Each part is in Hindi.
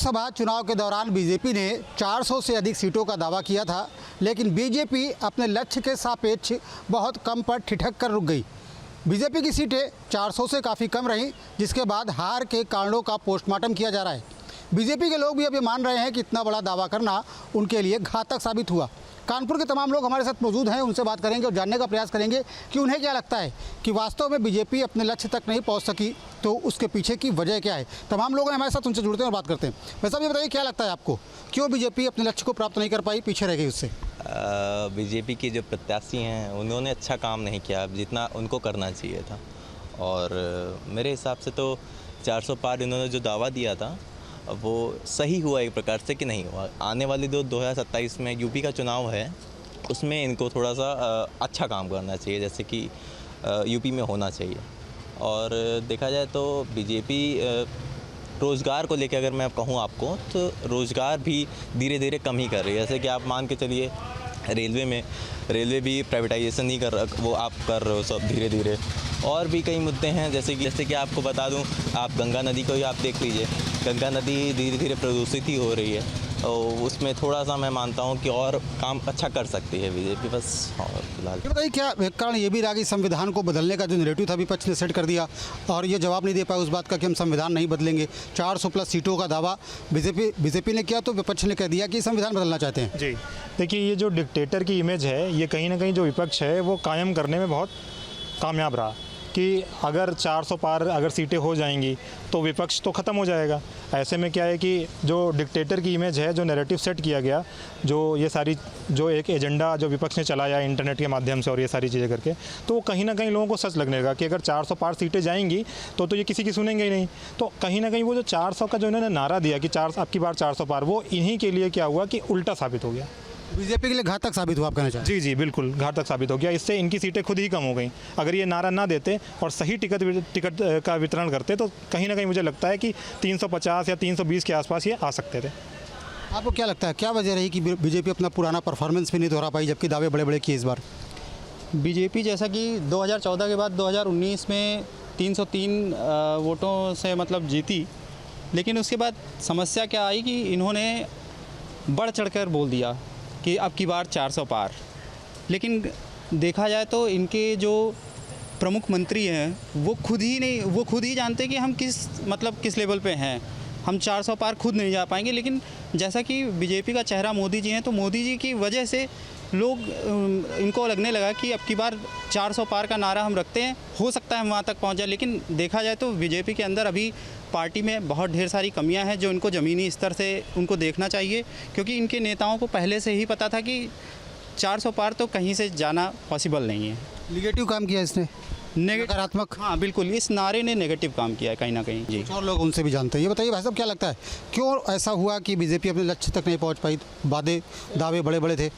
लोकसभा चुनाव के दौरान बीजेपी ने 400 से अधिक सीटों का दावा किया था, लेकिन बीजेपी अपने लक्ष्य के सापेक्ष बहुत कम पर ठिठक कर रुक गई। बीजेपी की सीटें 400 से काफ़ी कम रहीं, जिसके बाद हार के कारणों का पोस्टमार्टम किया जा रहा है। बीजेपी के लोग भी अभी मान रहे हैं कि इतना बड़ा दावा करना उनके लिए घातक साबित हुआ। कानपुर के तमाम लोग हमारे साथ मौजूद हैं, उनसे बात करेंगे और जानने का प्रयास करेंगे कि उन्हें क्या लगता है कि वास्तव में बीजेपी अपने लक्ष्य तक नहीं पहुंच सकी, तो उसके पीछे की वजह क्या है। तमाम लोग हमारे साथ उनसे जुड़ते हैं और बात करते हैं। वैसा भी बताइए, क्या लगता है आपको, क्यों बीजेपी अपने लक्ष्य को प्राप्त नहीं कर पाई, पीछे रह गई उससे? बीजेपी के जो प्रत्याशी हैं उन्होंने अच्छा काम नहीं किया जितना उनको करना चाहिए था। और मेरे हिसाब से तो 400 पार इन्होंने जो दावा दिया था वो सही हुआ एक प्रकार से कि नहीं हुआ। आने वाली 2027 में यूपी का चुनाव है, उसमें इनको थोड़ा सा अच्छा काम करना चाहिए, जैसे कि यूपी में होना चाहिए। और देखा जाए तो बीजेपी रोज़गार को लेकर अगर मैं कहूँ आपको, तो रोज़गार भी धीरे धीरे कम ही कर रही है। जैसे कि आप मान के चलिए रेलवे भी प्राइवेटाइजेशन ही वो आप कर रहे हो सब धीरे धीरे। और भी कई मुद्दे हैं, जैसे कि आपको बता दूं, आप गंगा नदी को ही आप देख लीजिए। गंगा नदी धीरे धीरे प्रदूषित ही हो रही है, और उसमें थोड़ा सा मैं मानता हूं कि और काम अच्छा कर सकती है बीजेपी बस। और फिलहाल बताइए, क्या कारण ये भी रहा कि संविधान को बदलने का जो नैरेटिव था विपक्ष ने सेट कर दिया और ये जवाब नहीं दे पाया उस बात का कि हम संविधान नहीं बदलेंगे। 400 प्लस सीटों का दावा बीजेपी ने किया, तो विपक्ष ने कह दिया कि संविधान बदलना चाहते हैं। जी देखिए, ये जो डिक्टेटर की इमेज है, ये कहीं ना कहीं जो विपक्ष है वो कायम करने में बहुत कामयाब रहा कि अगर 400 पार अगर सीटें हो जाएंगी तो विपक्ष तो ख़त्म हो जाएगा। ऐसे में क्या है कि जो डिक्टेटर की इमेज है, जो नैरेटिव सेट किया गया, जो ये सारी जो एक एजेंडा जो विपक्ष ने चलाया इंटरनेट के माध्यम से और ये सारी चीज़ें करके, तो वो कहीं ना कहीं लोगों को सच लगने लगा कि अगर 400 पार सीटें जाएंगी तो ये किसी की सुनेंगे ही नहीं। तो कहीं ना कहीं वो जो 400 का जो इन्होंने नारा दिया कि अब की बार 400 पार, वो इन्हीं के लिए क्या हुआ कि उल्टा साबित हो गया। बीजेपी के लिए घातक साबित हुआ, आप कहना चाहते हैं? जी बिल्कुल घातक साबित हो गया। इससे इनकी सीटें खुद ही कम हो गई। अगर ये नारा ना देते और सही टिकट का वितरण करते तो कहीं ना कहीं मुझे लगता है कि 350 या 320 के आसपास ये आ सकते थे। आपको क्या लगता है, क्या वजह रही कि बीजेपी अपना पुराना परफॉर्मेंस भी नहीं दोहरा पाई, जबकि दावे बड़े बड़े किए इस बार? बीजेपी जैसा कि 2014 के बाद 2019 में 303 वोटों से मतलब जीती, लेकिन उसके बाद समस्या क्या आई कि इन्होंने बढ़ चढ़कर बोल दिया कि अब की बार 400 पार। लेकिन देखा जाए तो इनके जो प्रमुख मंत्री हैं वो खुद ही जानते हैं कि हम किस लेवल पे हैं। हम 400 पार खुद नहीं जा पाएंगे। लेकिन जैसा कि बीजेपी का चेहरा मोदी जी हैं, तो मोदी जी की वजह से लोग इनको लगने लगा कि अब की बार 400 पार का नारा हम रखते हैं, हो सकता है हम वहाँ तक पहुँच जाए। लेकिन देखा जाए तो बीजेपी के अंदर अभी पार्टी में बहुत ढेर सारी कमियां हैं जो इनको ज़मीनी स्तर से उनको देखना चाहिए, क्योंकि इनके नेताओं को पहले से ही पता था कि 400 पार तो कहीं से जाना पॉसिबल नहीं है। निगेटिव काम किया इसने, नकारात्मक। हाँ बिल्कुल, इस नारे ने नेगेटिव काम किया है कहीं ना कहीं। जी, और लोग उनसे भी जानते हैं। ये बताइए भाई साहब, क्या लगता है क्यों ऐसा हुआ कि बीजेपी अपने लक्ष्य तक नहीं पहुँच पाई? दावे बड़े बड़े थे।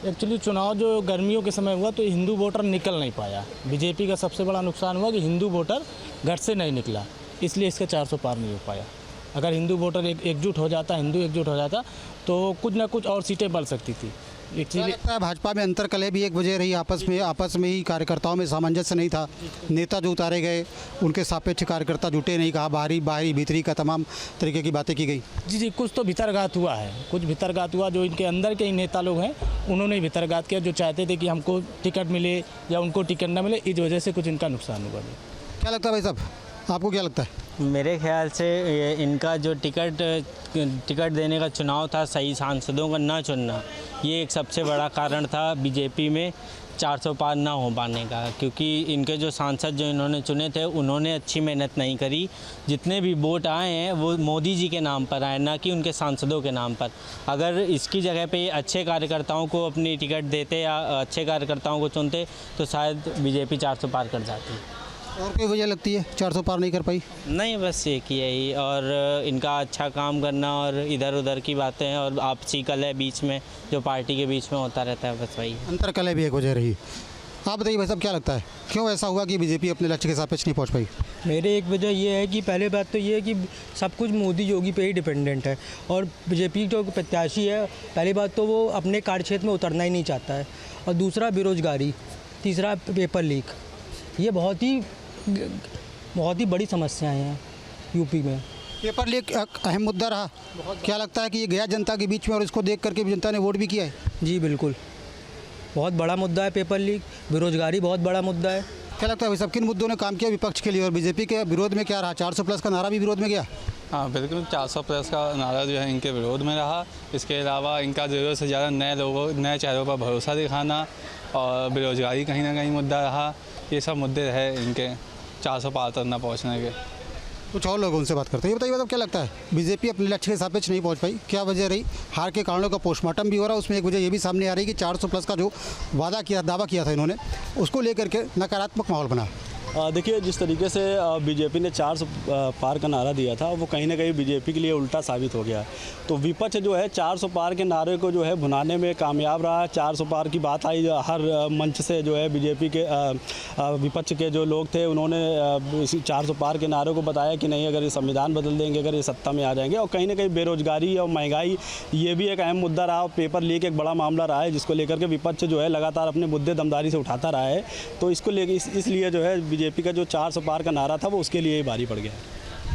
एक्चुअली चुनाव जो गर्मियों के समय हुआ तो हिंदू वोटर निकल नहीं पाया। बीजेपी का सबसे बड़ा नुकसान हुआ कि हिंदू वोटर घर से नहीं निकला, इसलिए इसका 400 पार नहीं हो पाया। अगर हिंदू वोटर एकजुट हो जाता, हिंदू एकजुट हो जाता तो कुछ ना कुछ और सीटें बढ़ सकती थी। लगता है भाजपा में अंतरकलह भी एक वजह रही, आपस में ही कार्यकर्ताओं में सामंजस्य नहीं था। नेता जो उतारे गए उनके सापेक्ष कार्यकर्ता जुटे नहीं, कहा बाहरी भीतरी का तमाम तरीके की बातें की गई। जी कुछ तो भीतरघात हुआ है, कुछ भीतरघात हुआ। जो इनके अंदर के नेता लोग हैं उन्होंने भीतरघात किया, जो चाहते थे कि हमको टिकट मिले या उनको टिकट न मिले, इस वजह से कुछ इनका नुकसान हुआ। क्या लगता है भाई साहब, आपको क्या लगता है? मेरे ख्याल से इनका जो टिकट देने का चुनाव था, सही सांसदों का ना चुनना, ये एक सबसे बड़ा कारण था बीजेपी में 400 पार ना हो पाने का। क्योंकि इनके जो सांसद जो इन्होंने चुने थे उन्होंने अच्छी मेहनत नहीं करी। जितने भी वोट आए हैं वो मोदी जी के नाम पर आए, ना कि उनके सांसदों के नाम पर। अगर इसकी जगह पे अच्छे कार्यकर्ताओं को अपनी टिकट देते या अच्छे कार्यकर्ताओं को चुनते तो शायद बीजेपी 400 पार कर जाती। और कोई वजह लगती है 400 पार नहीं कर पाई? नहीं, बस एक ही है ही। और इनका अच्छा काम करना और इधर उधर की बातें हैं और आपसी कलह बीच में जो पार्टी के बीच में होता रहता है, बस वही। अंतरकलह भी एक वजह रही। आप बताइए भाई साहब, क्या लगता है क्यों ऐसा हुआ कि बीजेपी अपने लक्ष्य के सापेक्ष नहीं पहुंच पाई? मेरे एक वजह ये है कि पहले बात तो ये है कि सब कुछ मोदी योगी पे ही डिपेंडेंट है। और बीजेपी जो प्रत्याशी है, पहली बात तो वो अपने कार्यक्षेत्र में उतरना ही नहीं चाहता है। और दूसरा बेरोजगारी, तीसरा पेपर लीक, ये बहुत ही बड़ी समस्याएं हैं यूपी में। पेपर लीक एक अहम मुद्दा रहा, क्या लगता है कि ये गया जनता के बीच में और इसको देख करके भी जनता ने वोट भी किया है? जी बिल्कुल, बहुत बड़ा मुद्दा है पेपर लीक, बेरोजगारी बहुत बड़ा मुद्दा है। क्या लगता है भाई साहब किन मुद्दों ने काम किया विपक्ष के लिए और बीजेपी के विरोध में क्या रहा? 400+ का नारा भी विरोध में गया। हाँ बिल्कुल, 400+ का नारा जो है इनके विरोध में रहा। इसके अलावा इनका ज़रूरत से ज़्यादा नए चेहरों पर भरोसा दिखाना और बेरोजगारी कहीं ना कहीं मुद्दा रहा। ये सब मुद्दे रहे इनके 400 पार तक न पहुँचने के। कुछ और लोग उनसे बात करते हैं। ये बताइए मतलब क्या लगता है बीजेपी अपने लक्ष्य के सापेक्ष नहीं पहुंच पाई, क्या वजह रही? हार के कारणों का पोस्टमार्टम भी हो रहा है, उसमें एक वजह ये भी सामने आ रही है कि 400+ का जो दावा किया था इन्होंने, उसको लेकर के नकारात्मक माहौल बना। देखिए, जिस तरीके से बीजेपी ने 400 पार का नारा दिया था वो कहीं ना कहीं बीजेपी के लिए उल्टा साबित हो गया। तो विपक्ष जो है 400 पार के नारे को जो है भुनाने में कामयाब रहा। 400 पार की बात आई हर मंच से, जो है बीजेपी के विपक्ष के जो लोग थे उन्होंने इसी 400 पार के नारे को बताया कि नहीं, अगर ये संविधान बदल देंगे, अगर ये सत्ता में आ जाएंगे। और कहीं ना कहीं बेरोजगारी और महंगाई ये भी एक अहम मुद्दा रहा। पेपर लीक एक बड़ा मामला रहा है जिसको लेकर के विपक्ष जो है लगातार अपने मुद्दे दमदारी से उठाता रहा है। तो इसको लेकर इसलिए जो है बीजेपी का जो 400 पार का नारा था वो उसके लिए ही भारी पड़ गया।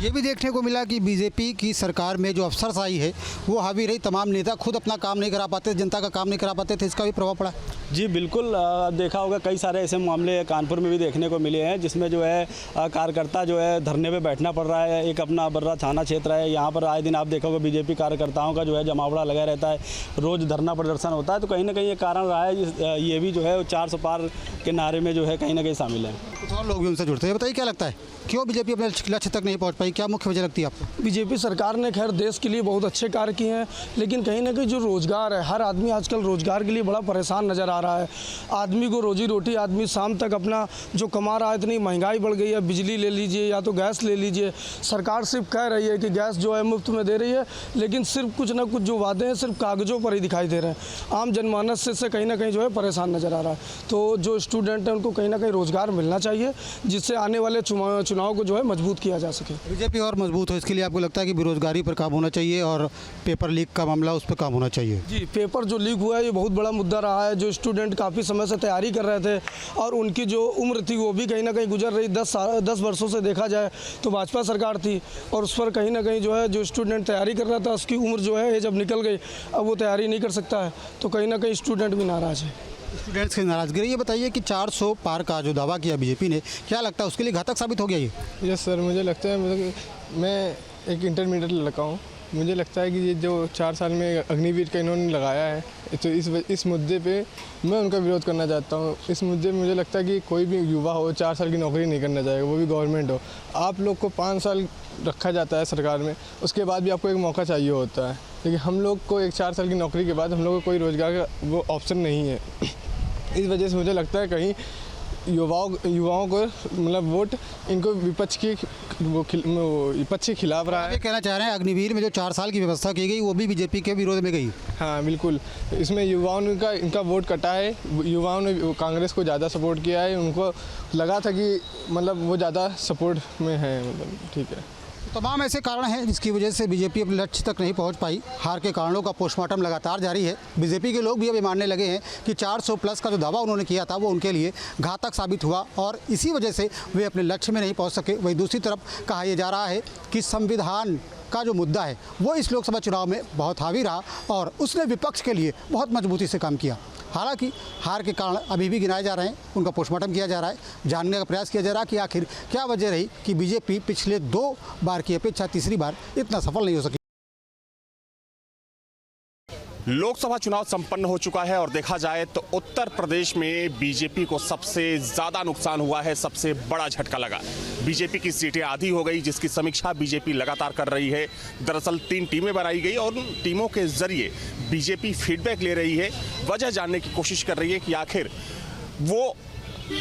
ये भी देखने को मिला कि बीजेपी की सरकार में जो अफसरशाही है वो हावी रही, तमाम नेता खुद अपना काम नहीं करा पाते, जनता का काम नहीं करा पाते थे, इसका भी प्रभाव पड़ा। जी बिल्कुल, देखा होगा कई सारे ऐसे मामले कानपुर में भी देखने को मिले हैं जिसमें जो है कार्यकर्ता जो है धरने पे बैठना पड़ रहा है। एक अपना बर्रा थाना क्षेत्र है, यहाँ पर आए दिन आप देखोगे बीजेपी कार्यकर्ताओं का जो है जमावड़ा लगा रहता है, रोज़ धरना प्रदर्शन होता है। तो कहीं ना कहीं ये कारण रहा है, ये भी जो है 400 पार के नारे में जो है कहीं ना कहीं शामिल है। कुछ और लोग भी उनसे जुड़ते हैं। बताइए क्या लगता है क्यों बीजेपी अपने लक्ष्य तक नहीं पहुंच पाई, क्या मुख्य वजह लगती है आपको? बीजेपी सरकार ने खैर देश के लिए बहुत अच्छे कार्य किए हैं, लेकिन कहीं ना कहीं जो रोज़गार है, हर आदमी आजकल रोज़गार के लिए बड़ा परेशान नज़र आ रहा है। आदमी को रोजी रोटी, आदमी शाम तक अपना जो कमा रहा है, इतनी महंगाई बढ़ गई है। बिजली ले लीजिए या तो गैस ले लीजिए, सरकार सिर्फ कह रही है कि गैस जो है मुफ्त में दे रही है, लेकिन सिर्फ कुछ ना कुछ जो वादे हैं सिर्फ कागज़ों पर ही दिखाई दे रहे हैं। आम जनमानस से कहीं ना कहीं जो है परेशान नज़र आ रहा है। तो जो स्टूडेंट हैं उनको कहीं ना कहीं रोज़गार मिलना चाहिए, जिससे आने वाले चुनाव को जो है मजबूत किया जा सके। बीजेपी और मजबूत हो इसके लिए आपको लगता है कि बेरोजगारी पर काम होना चाहिए और पेपर लीक का मामला उस पर काम होना चाहिए? जी, पेपर जो लीक हुआ है ये बहुत बड़ा मुद्दा रहा है। जो स्टूडेंट काफ़ी समय से तैयारी कर रहे थे और उनकी जो उम्र थी वो भी कहीं ना कहीं गुजर रही। 10 वर्षों से देखा जाए तो भाजपा सरकार थी और उस पर कहीं ना कहीं जो है जो स्टूडेंट तैयारी कर रहा था उसकी उम्र जो है जब निकल गई, अब वो तैयारी नहीं कर सकता है। तो कहीं ना कहीं स्टूडेंट भी नाराज़ है। स्टूडेंट्स की नाराजगी। ये बताइए कि 400 पार का जो दावा किया बीजेपी ने, क्या लगता है उसके लिए घातक साबित हो गया ये? यस सर, मुझे लगता है, मतलब मैं एक इंटरमीडिएट लड़का हूँ, मुझे लगता है कि ये जो 4 साल में अग्निवीर का इन्होंने लगाया है, तो इस मुद्दे पे मैं उनका विरोध करना चाहता हूँ। इस मुद्दे में मुझे लगता है कि कोई भी युवा हो 4 साल की नौकरी नहीं करना चाहेगा, वो भी गवर्नमेंट हो। आप लोग को 5 साल रखा जाता है सरकार में, उसके बाद भी आपको एक मौका चाहिए होता है, लेकिन हम लोग को एक 4 साल की नौकरी के बाद हम लोग को कोई रोज़गार का वो ऑप्शन नहीं है। इस वजह से मुझे लगता है कहीं युवाओं को मतलब वोट इनको विपक्ष के खिलाफ रहा है। ये कहना चाह रहे हैं अग्निवीर में जो 4 साल की व्यवस्था की गई वो भी बीजेपी के विरोध में गई? हाँ बिल्कुल, इसमें युवाओं ने इनका वोट कटा है। युवाओं ने कांग्रेस को ज़्यादा सपोर्ट किया है, उनको लगा था कि मतलब वो ज़्यादा सपोर्ट में है, मतलब ठीक है। तमाम ऐसे कारण हैं जिसकी वजह से बीजेपी अपने लक्ष्य तक नहीं पहुंच पाई। हार के कारणों का पोस्टमार्टम लगातार जारी है। बीजेपी के लोग भी अब ये मानने लगे हैं कि 400+ का जो दावा उन्होंने किया था वो उनके लिए घातक साबित हुआ और इसी वजह से वे अपने लक्ष्य में नहीं पहुंच सके। वहीं दूसरी तरफ कहा यह जा रहा है कि संविधान का जो मुद्दा है वो इस लोकसभा चुनाव में बहुत हावी रहा और उसने विपक्ष के लिए बहुत मजबूती से काम किया। हालांकि हार के कारण अभी भी गिनाए जा रहे हैं, उनका पोस्टमार्टम किया जा रहा है, जानने का प्रयास किया जा रहा है कि आखिर क्या वजह रही कि बीजेपी पिछले 2 बार की अपेक्षा तीसरी बार इतना सफल नहीं हो सकी। लोकसभा चुनाव संपन्न हो चुका है और देखा जाए तो उत्तर प्रदेश में बीजेपी को सबसे ज़्यादा नुकसान हुआ है, सबसे बड़ा झटका लगा। बीजेपी की सीटें आधी हो गई, जिसकी समीक्षा बीजेपी लगातार कर रही है। दरअसल 3 टीमें बनाई गई और उन टीमों के जरिए बीजेपी फीडबैक ले रही है, वजह जानने की कोशिश कर रही है कि आखिर वो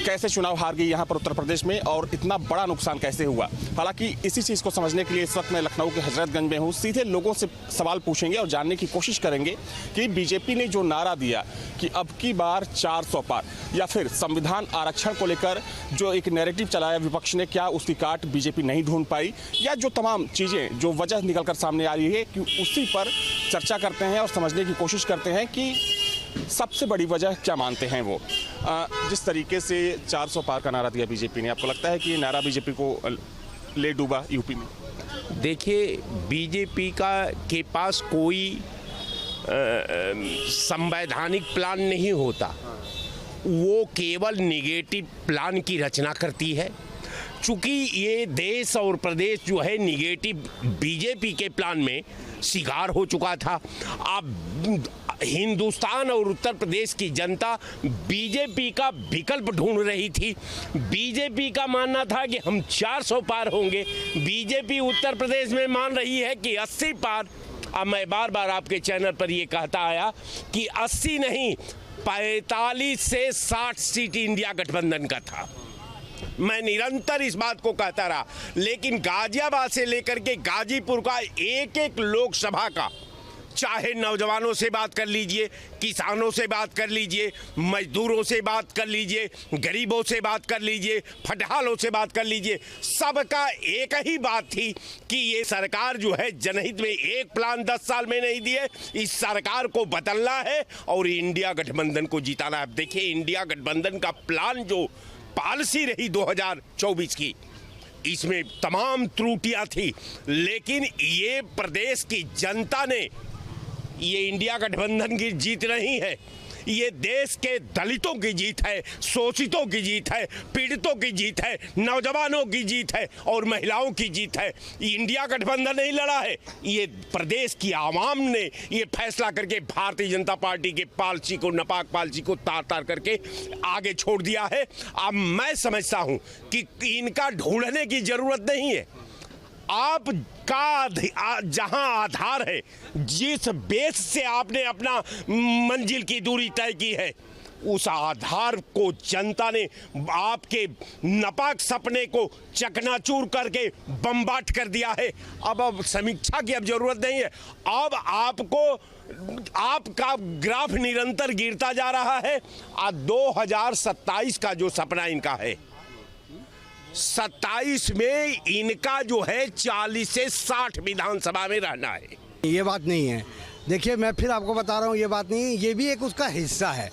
कैसे चुनाव हार गई यहाँ पर उत्तर प्रदेश में और इतना बड़ा नुकसान कैसे हुआ। हालांकि इसी चीज़ को समझने के लिए इस वक्त मैं लखनऊ के हजरतगंज में हूँ। सीधे लोगों से सवाल पूछेंगे और जानने की कोशिश करेंगे कि बीजेपी ने जो नारा दिया कि अब की बार 400 पार या फिर संविधान आरक्षण को लेकर जो एक नैरेटिव चलाया विपक्ष ने, क्या उसकी काट बीजेपी नहीं ढूंढ पाई, या जो तमाम चीज़ें जो वजह निकल कर सामने आ रही है कि उसी पर चर्चा करते हैं और समझने की कोशिश करते हैं कि सबसे बड़ी वजह क्या मानते हैं वो। जिस तरीके से 400 पार का नारा दिया बीजेपी ने, आपको लगता है कि ये नारा बीजेपी को ले डूबा यूपी में? देखिए, बीजेपी के पास कोई संवैधानिक प्लान नहीं होता, वो केवल निगेटिव प्लान की रचना करती है। चूँकि ये देश और प्रदेश जो है निगेटिव बीजेपी के प्लान में शिकार हो चुका था। अब हिंदुस्तान और उत्तर प्रदेश की जनता बीजेपी का विकल्प ढूंढ रही थी। बीजेपी का मानना था कि हम 400 पार होंगे, बीजेपी उत्तर प्रदेश में मान रही है कि 80 पार। अब मैं बार बार आपके चैनल पर ये कहता आया कि 80 नहीं, 45 से 60 सीट इंडिया गठबंधन का था। मैं निरंतर इस बात को कहता रहा, लेकिन गाजियाबाद से लेकर के गाजीपुर का एक एक लोकसभा का, चाहे नौजवानों से बात कर लीजिए, किसानों से बात कर लीजिए, मजदूरों से बात कर लीजिए, गरीबों से बात कर लीजिए, फटहालों से बात कर लीजिए, सबका एक ही बात थी कि ये सरकार जो है जनहित में एक प्लान 10 साल में नहीं दिए, इस सरकार को बदलना है और इंडिया गठबंधन को जिताना है। देखिए, इंडिया गठबंधन का प्लान जो पॉलिसी रही 2024 की, इसमें तमाम त्रुटियां थी, लेकिन ये प्रदेश की जनता ने, ये इंडिया गठबंधन की जीत नहीं है, ये देश के दलितों की जीत है, शोषितों की जीत है, पीड़ितों की जीत है, नौजवानों की जीत है और महिलाओं की जीत है। इंडिया गठबंधन नहीं लड़ा है, ये प्रदेश की आवाम ने ये फैसला करके भारतीय जनता पार्टी के पॉलिसी को, नापाक पॉलिसी को तार तार करके आगे छोड़ दिया है। अब मैं समझता हूं कि इनका ढूंढने की जरूरत नहीं है। आपका जहां आधार है, जिस बेस से आपने अपना मंजिल की दूरी तय की है, उस आधार को जनता ने आपके नापाक सपने को चकनाचूर करके बम्बाट कर दिया है। अब समीक्षा की अब जरूरत नहीं है। अब आपका ग्राफ निरंतर गिरता जा रहा है। 2027 का जो सपना इनका है, 27 में इनका जो है 40 से 60 विधानसभा में रहना है। ये बात नहीं है। देखिए, मैं फिर आपको बता रहा हूँ, ये बात नहीं है, ये भी एक उसका हिस्सा है।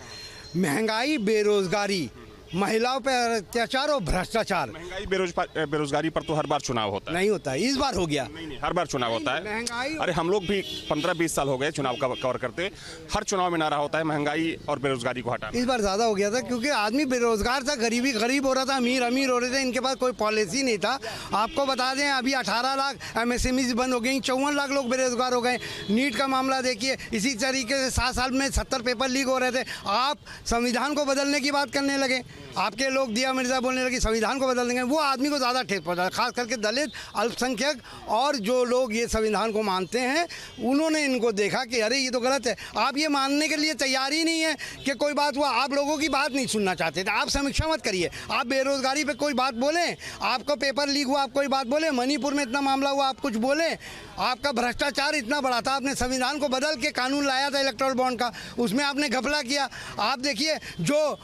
महंगाई, बेरोजगारी, महिलाओं पर अत्याचार और भ्रष्टाचार। महंगाई बेरोजगारी पर तो हर बार चुनाव होता है। नहीं होता है, इस बार हो गया। नहीं, हर बार चुनाव होता है। महंगाई, अरे हम लोग भी 15-20 साल हो गए चुनाव कवर करते, हर चुनाव में नारा होता है महंगाई और बेरोजगारी को हटाना। इस बार ज़्यादा हो गया था क्योंकि आदमी बेरोजगार था, गरीब हो रहा था, अमीर हो रहे थे। इनके पास कोई पॉलिसी नहीं था। आपको बता दें, अभी 18 लाख MSME बंद हो गई, 54 लाख लोग बेरोजगार हो गए। नीट का मामला देखिए, इसी तरीके से 7 साल में 70 पेपर लीक हो रहे थे। आप संविधान को बदलने की बात करने लगे, आपके लोग दिया मिर्जा बोलने लगी संविधान को बदल देंगे। वो आदमी को ज़्यादा ठेस पहुंचा, खास करके दलित, अल्पसंख्यक और जो लोग ये संविधान को मानते हैं, उन्होंने इनको देखा कि अरे ये तो गलत है। आप ये मानने के लिए तैयार ही नहीं है कि कोई बात हुआ। आप लोगों की बात नहीं सुनना चाहते थे। आप समीक्षा मत करिए। आप बेरोजगारी पे कोई बात बोलें, आपको पेपर लीक हुआ आप कोई बात बोले, मणिपुर में इतना मामला हुआ आप कुछ बोले, आपका भ्रष्टाचार इतना बड़ा था, आपने संविधान को बदल के कानून लाया था इलेक्टोरल बॉन्ड का, उसमें आपने घपला किया। आप देखिए, जो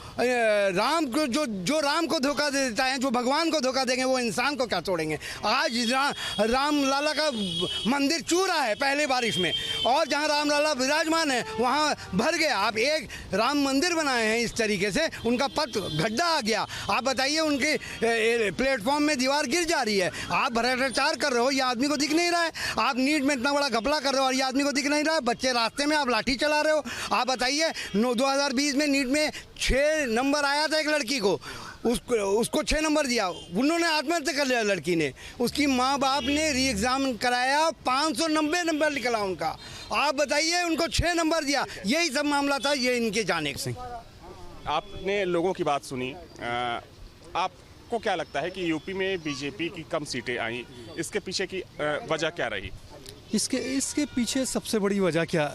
राम को धोखा दे देता है, जो भगवान को धोखा देंगे, वो इंसान को क्या तोड़ेंगे। आज राम लाला का मंदिर चूरा है पहले बारिश में, और जहाँ राम लाला विराजमान है वहाँ भर गया। आप एक राम मंदिर बनाए हैं इस तरीके से, उनका पथ गड्ढा आ गया। आप बताइए, उनके प्लेटफॉर्म में दीवार गिर जा रही है। आप भ्रष्टाचार कर रहे हो, ये आदमी को दिख नहीं रहा है। आप नीट में इतना बड़ा घपला कर रहे हो और ये आदमी को दिख नहीं रहा है। बच्चे रास्ते में, आप लाठी चला रहे हो। आप बताइए, 2020 में नीट में 6 नंबर आया था एक लड़की को, उसको 6 नंबर दिया, उन्होंने आत्महत्या कर लिया लड़की ने। उसकी माँ बाप ने री एग्ज़ाम कराया, 590 नंबर निकला उनका। आप बताइए, उनको 6 नंबर दिया। यही सब मामला था, ये इनके जाने से। आपने लोगों की बात सुनी, आपको क्या लगता है कि यूपी में बीजेपी की कम सीटें आई, इसके पीछे की वजह क्या रही? इसके पीछे सबसे बड़ी वजह क्या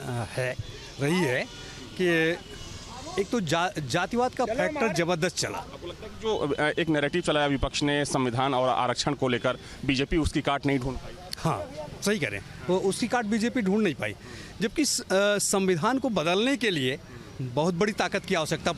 रही है कि एक तो जातिवाद का फैक्टर जबरदस्त चला। आपको लगता है कि जो एक नैरेटिव चलाया विपक्ष ने संविधान और आरक्षण को लेकर, बीजेपी उसकी काट नहीं ढूंढ पाई? हाँ, सही करें, वो उसकी काट बीजेपी ढूंढ नहीं पाई। जबकि संविधान को बदलने के लिए बहुत बड़ी ताकत की आवश्यकता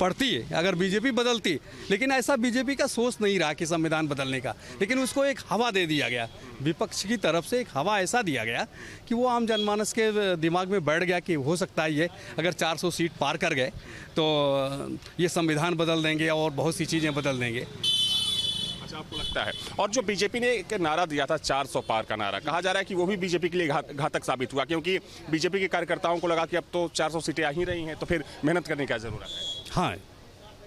पड़ती है अगर बीजेपी बदलती, लेकिन ऐसा बीजेपी का सोच नहीं रहा कि संविधान बदलने का, लेकिन उसको एक हवा दे दिया गया विपक्ष की तरफ से। एक हवा ऐसा दिया गया कि वो आम जनमानस के दिमाग में बैठ गया कि हो सकता है ये अगर 400 सीट पार कर गए तो ये संविधान बदल देंगे और बहुत सी चीज़ें बदल देंगे। अच्छा, आपको लगता है। और जो बीजेपी ने एक नारा दिया था 400 पार का नारा, कहा जा रहा है कि वो भी बीजेपी के लिए घातक साबित हुआ, क्योंकि बीजेपी के कार्यकर्ताओं को लगा कि अब तो 400 सीटें आ ही रही हैं, तो फिर मेहनत करने की जरूरत है। हाँ,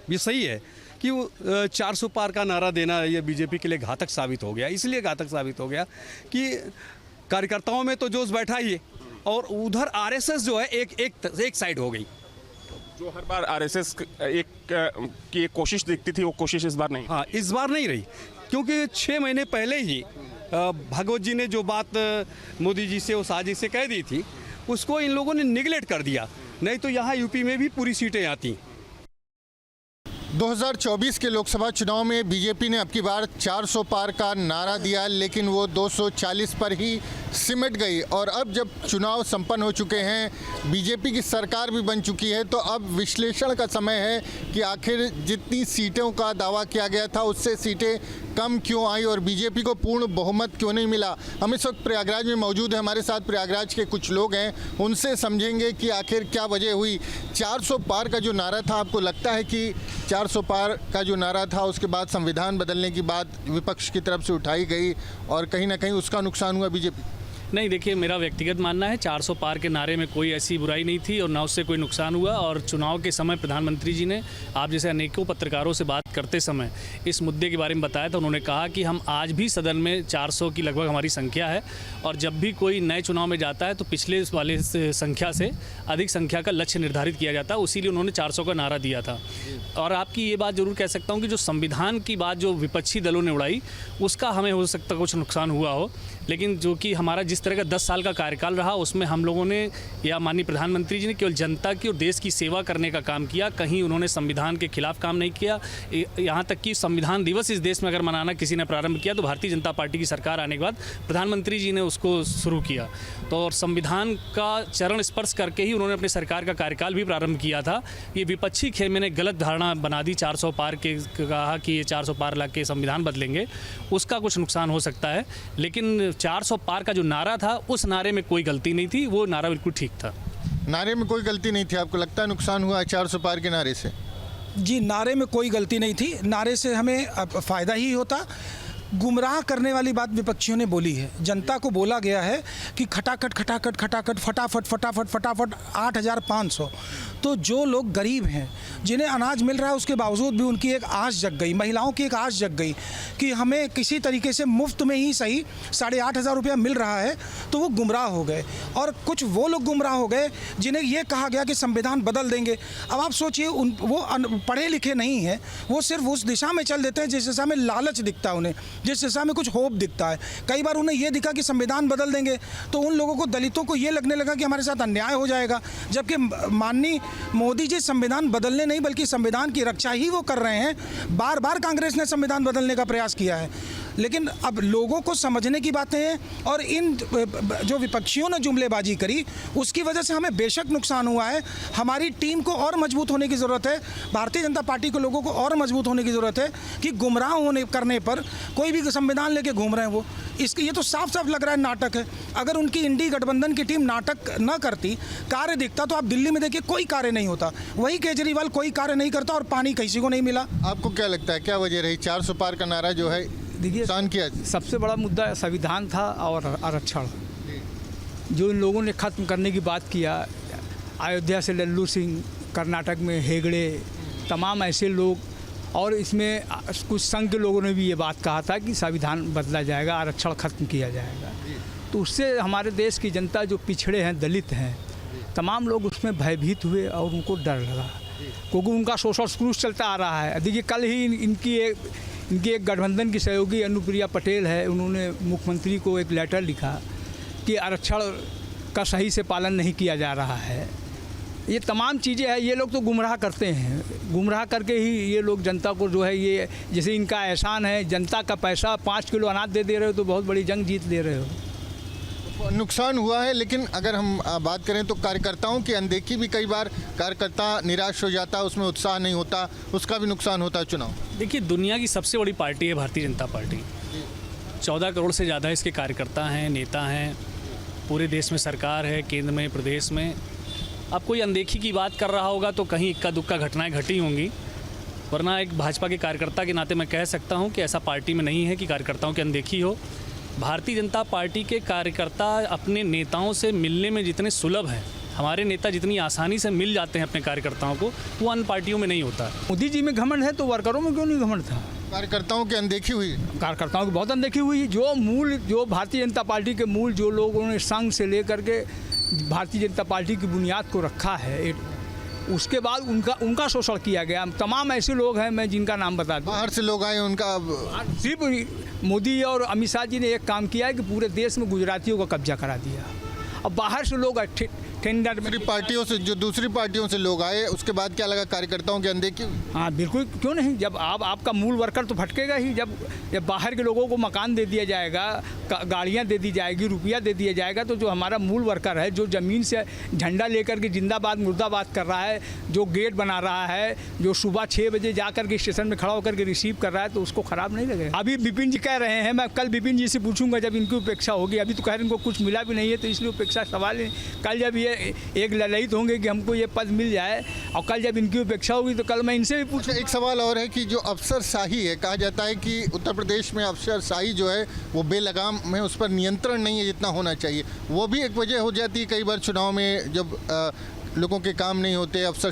ये सही है कि वो 400 पार का नारा देना ये बीजेपी के लिए घातक साबित हो गया। इसलिए घातक साबित हो गया कि कार्यकर्ताओं में तो जोश बैठा ही है, और उधर आरएसएस जो है एक साइड हो गई। जो हर बार आरएसएस की एक कोशिश दिखती थी, वो कोशिश इस बार नहीं। हाँ, इस बार नहीं रही, क्योंकि 6 महीने पहले ही भागवत जी ने जो बात मोदी जी से वो साजिश से कह दी थी, उसको इन लोगों ने निगलेक्ट कर दिया। नहीं तो यहाँ यूपी में भी पूरी सीटें आती। 2024 के लोकसभा चुनाव में बीजेपी ने अब की बार 400 पार का नारा दिया, लेकिन वो 240 पर ही सिमट गई। और अब जब चुनाव संपन्न हो चुके हैं, बीजेपी की सरकार भी बन चुकी है, तो अब विश्लेषण का समय है कि आखिर जितनी सीटों का दावा किया गया था उससे सीटें कम क्यों आई और बीजेपी को पूर्ण बहुमत क्यों नहीं मिला। हम इस वक्त प्रयागराज में मौजूद हैं, हमारे साथ प्रयागराज के कुछ लोग हैं, उनसे समझेंगे कि आखिर क्या वजह हुई। 400 पार का जो नारा था, आपको लगता है कि 400 पार का जो नारा था उसके बाद संविधान बदलने की बात विपक्ष की तरफ से उठाई गई और कहीं ना कहीं उसका नुकसान हुआ बीजेपी? नहीं, देखिए, मेरा व्यक्तिगत मानना है 400 पार के नारे में कोई ऐसी बुराई नहीं थी और ना उससे कोई नुकसान हुआ। और चुनाव के समय प्रधानमंत्री जी ने आप जैसे अनेकों पत्रकारों से बात करते समय इस मुद्दे के बारे में बताया था। उन्होंने कहा कि हम आज भी सदन में 400 की लगभग हमारी संख्या है, और जब भी कोई नए चुनाव में जाता है तो पिछले वाले संख्या से अधिक संख्या का लक्ष्य निर्धारित किया जाता है। इसीलिए उन्होंने 400 का नारा दिया था। और आपकी ये बात ज़रूर कह सकता हूँ कि जो संविधान की बात जो विपक्षी दलों ने उड़ाई, उसका हमें हो सकता कुछ नुकसान हुआ हो, लेकिन जो कि हमारा जिस तरह का 10 साल का कार्यकाल रहा, उसमें हम लोगों ने या माननीय प्रधानमंत्री जी ने केवल जनता की और देश की सेवा करने का काम किया। कहीं उन्होंने संविधान के खिलाफ काम नहीं किया। यहाँ तक कि संविधान दिवस इस देश में अगर मनाना किसी ने प्रारंभ किया तो भारतीय जनता पार्टी की सरकार आने के बाद प्रधानमंत्री जी ने उसको शुरू किया। तो और संविधान का चरण स्पर्श करके ही उन्होंने अपनी सरकार का कार्यकाल भी प्रारंभ किया था। ये विपक्षी खेमे ने गलत धारणा बना दी, 400 पार के कहा कि ये 400 पार ला के संविधान बदलेंगे, उसका कुछ नुकसान हो सकता है। लेकिन 400 पार का जो नारा था, उस नारे में कोई गलती नहीं थी, वो नारा बिल्कुल ठीक था। नारे में कोई गलती नहीं थी, आपको लगता है नुकसान हुआ 400 पार के नारे से? जी, नारे में कोई गलती नहीं थी। नारे से हमें फ़ायदा ही होता। गुमराह करने वाली बात विपक्षियों ने बोली है। जनता को बोला गया है कि खटाखट खटाखट खटाखट फटाफट फटाफट फटाफट 8,500। तो जो लोग गरीब हैं, जिन्हें अनाज मिल रहा है, उसके बावजूद भी उनकी एक आस जग गई, महिलाओं की एक आस जग गई कि हमें किसी तरीके से मुफ्त में ही सही 8,500 रुपया मिल रहा है, तो वो गुमराह हो गए। और कुछ वो लोग गुमराह हो गए जिन्हें ये कहा गया कि संविधान बदल देंगे। अब आप सोचिए, वो पढ़े लिखे नहीं हैं, वो सिर्फ उस दिशा में चल देते हैं जिस दिशा में लालच दिखता है उन्हें, जिस दिशा में कुछ होप दिखता है। कई बार उन्हें यह दिखा कि संविधान बदल देंगे तो उन लोगों को, दलितों को ये लगने लगा कि हमारे साथ अन्याय हो जाएगा, जबकि माननीय मोदी जी संविधान बदलने नहीं बल्कि संविधान की रक्षा ही वो कर रहे हैं। बार बार कांग्रेस ने संविधान बदलने का प्रयास किया है, लेकिन अब लोगों को समझने की बातें हैं। और इन जो विपक्षियों ने जुमलेबाजी करी, उसकी वजह से हमें बेशक नुकसान हुआ है। हमारी टीम को और मजबूत होने की ज़रूरत है, भारतीय जनता पार्टी के लोगों को और मजबूत होने की ज़रूरत है कि गुमराह होने करने पर कोई भी संविधान लेके घूम रहे हैं वो, इसके ये तो साफ साफ लग रहा है नाटक है। अगर उनकी इंडी गठबंधन की टीम नाटक न करती, कार्य दिखता, तो आप दिल्ली में देखिए कोई कार्य नहीं होता। वही केजरीवाल कोई कार्य नहीं करता और पानी किसी को नहीं मिला। आपको क्या लगता है, क्या वजह रही 400 पार का नारा जो है? देखिए, सबसे बड़ा मुद्दा संविधान था और आरक्षण, जो इन लोगों ने ख़त्म करने की बात किया। अयोध्या से लल्लू सिंह, कर्नाटक में हेगड़े, तमाम ऐसे लोग, और इसमें कुछ संघ के लोगों ने भी ये बात कहा था कि संविधान बदला जाएगा, आरक्षण ख़त्म किया जाएगा। तो उससे हमारे देश की जनता जो पिछड़े हैं, दलित हैं, तमाम लोग उसमें भयभीत हुए और उनको डर लगा, क्योंकि उनका सोशल स्क्रूज चलता आ रहा है। देखिए, कल ही इनकी एक गठबंधन की सहयोगी अनुप्रिया पटेल है, उन्होंने मुख्यमंत्री को एक लेटर लिखा कि आरक्षण का सही से पालन नहीं किया जा रहा है। ये तमाम चीज़ें हैं। ये लोग तो गुमराह करते हैं, गुमराह करके ही ये लोग जनता को जो है, ये जैसे इनका एहसान है, जनता का पैसा 5 किलो अनाज दे रहे हो तो बहुत बड़ी जंग जीत ले रहे हो। नुकसान हुआ है, लेकिन अगर हम बात करें तो कार्यकर्ताओं की अनदेखी भी, कई बार कार्यकर्ता निराश हो जाता, उसमें उत्साह नहीं होता, उसका भी नुकसान होता है चुनाव। देखिए, दुनिया की सबसे बड़ी पार्टी है भारतीय जनता पार्टी। 14 करोड़ से ज़्यादा इसके कार्यकर्ता हैं, नेता हैं, पूरे देश में सरकार है, केंद्र में, प्रदेश में। अब कोई अनदेखी की बात कर रहा होगा तो कहीं इक्का दुक्का घटनाएं घटी होंगी, वरना एक भाजपा के कार्यकर्ता के नाते मैं कह सकता हूं कि ऐसा पार्टी में नहीं है कि कार्यकर्ताओं की अनदेखी हो। भारतीय जनता पार्टी के कार्यकर्ता अपने नेताओं से मिलने में जितने सुलभ हैं, हमारे नेता जितनी आसानी से मिल जाते हैं अपने कार्यकर्ताओं को, वो अन्य पार्टियों में नहीं होता है। मोदी जी में घमंड है तो वर्करों में क्यों नहीं घमंड था? कार्यकर्ताओं की अनदेखी हुई, कार्यकर्ताओं की बहुत अनदेखी हुई। जो भारतीय जनता पार्टी के मूल जो लोगों ने संघ से लेकर के भारतीय जनता पार्टी की बुनियाद को रखा है, उसके बाद उनका शोषण किया गया। तमाम ऐसे लोग हैं, मैं जिनका नाम बता दूं, बाहर से लोग आए, उनका सिर्फ मोदी और अमित शाह जी ने एक काम किया है कि पूरे देश में गुजरातियों का कब्जा करा दिया। अब बाहर से लोग टेंडर में दूसरी पार्टियों से लोग आए, उसके बाद क्या लगा? कार्यकर्ताओं की अनदेखी। हाँ बिल्कुल, क्यों नहीं। जब आपका मूल वर्कर तो भटकेगा ही। जब बाहर के लोगों को मकान दे दिया जाएगा, गाड़ियाँ दे दी जाएगी, रुपया दे दिया जाएगा, तो जो हमारा मूल वर्कर है, जो ज़मीन से झंडा लेकर के जिंदाबाद मुर्दाबाद कर रहा है, जो गेट बना रहा है, जो सुबह 6 बजे जा कर के स्टेशन में खड़ा होकर के रिसीव कर रहा है, तो उसको ख़राब नहीं लगेगा। अभी विपिन जी कह रहे हैं, मैं कल विपिन जी से पूछूंगा जब इनकी उपेक्षा होगी। अभी तो कह रहे हैं इनको कुछ मिला भी नहीं है, तो इसलिए उपेक्षा सवाल नहीं। कल जब ये एक ललित होंगे कि हमको ये पद मिल जाए, और कल जब इनकी उपेक्षा होगी तो कल मैं इनसे भी पूछूं। एक सवाल और है कि जो अफसरशाही है, कहा जाता है कि उत्तर प्रदेश में अफसरशाही जो है वो बेलगाम में, उस पर नियंत्रण नहीं है जितना होना चाहिए। वो भी एक वजह हो जाती है कई बार चुनाव में, जब लोगों के काम नहीं होते, अफसर